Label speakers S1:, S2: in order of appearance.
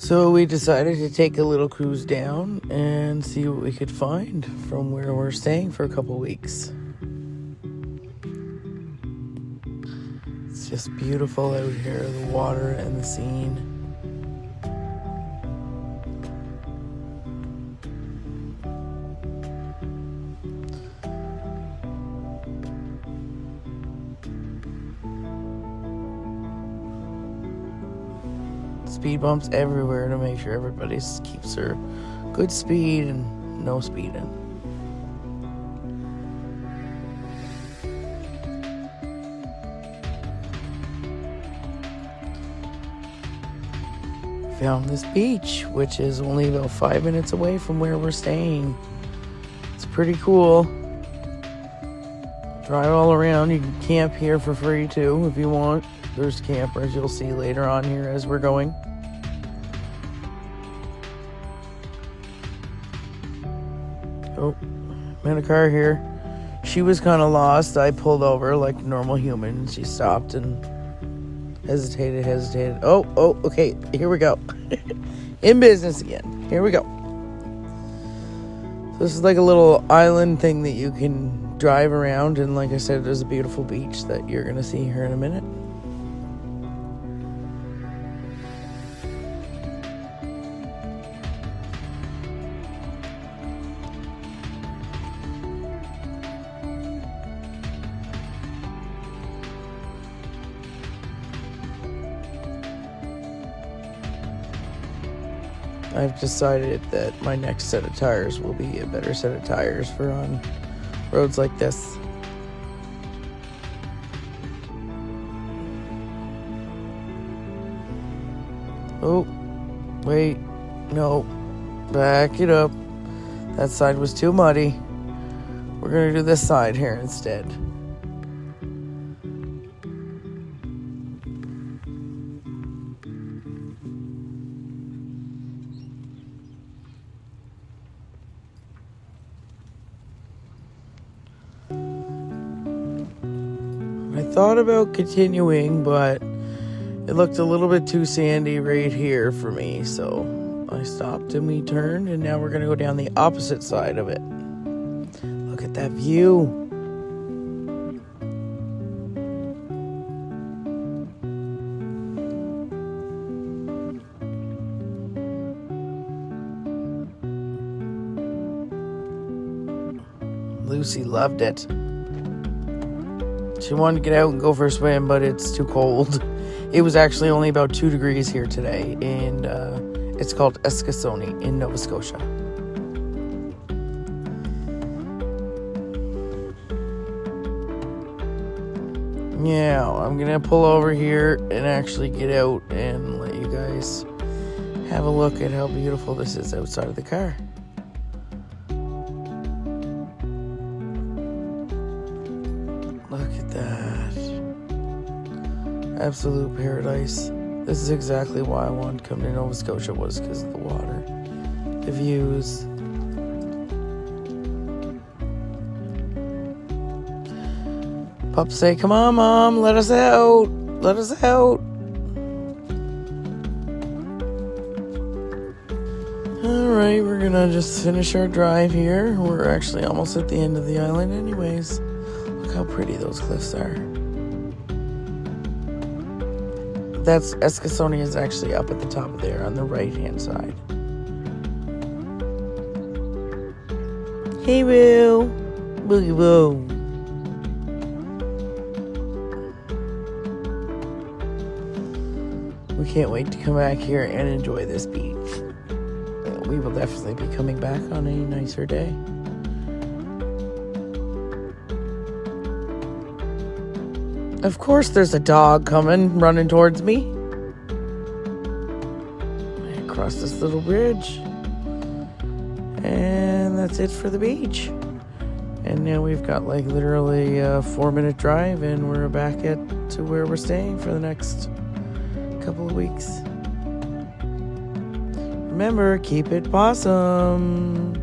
S1: So we decided to take a little cruise down and see what we could find from where we're staying for a couple weeks. It's just beautiful out here, the water and the scene. Speed bumps everywhere to make sure everybody keeps their good speed and no speeding. Found this beach, which is only about 5 minutes away from where we're staying. It's pretty cool. Drive all around. You can camp here for free too if you want. There's campers you'll see later on here as we're going. Oh, I'm in a car here. She was kind of lost. I pulled over like a normal human. She stopped and hesitated. Oh, okay. Here we go. In business again. Here we go. So this is like a little island thing that you can drive around. And like I said, there's a beautiful beach that you're going to see here in a minute. I've decided that my next set of tires will be a better set of tires for on roads like this. Oh, wait, no, back it up. That side was too muddy. We're gonna do this side here instead. I thought about continuing, but it looked a little bit too sandy right here for me, so I stopped and we turned, and now we're going to go down the opposite side of it. Look at that view. Lucy loved it. She wanted to get out and go for a swim, but it's too cold. It was actually only about 2 degrees here today, and it's called Eskasoni in Nova Scotia. Yeah, I'm gonna pull over here and actually get out and let you guys have a look at how beautiful this is outside of the car. Look at that. Absolute paradise. This is exactly why I wanted to come to Nova Scotia, was because of the water, the views. Pups say, "Come on, Mom, let us out. Let us out." Alright, we're gonna just finish our drive here. We're actually almost at the end of the island anyways. Look how pretty those cliffs are. That's Eskasoni is actually up at the top of there on the right hand side. Hey Boo. Boogie Boo. We can't wait to come back here and enjoy this beach. We will definitely be coming back on a nicer day. Of course there's a dog coming, running towards me. I cross this little bridge. And that's it for the beach. And now we've got like literally a 4-minute drive, and we're back to where we're staying for the next couple of weeks. Remember, keep it possum.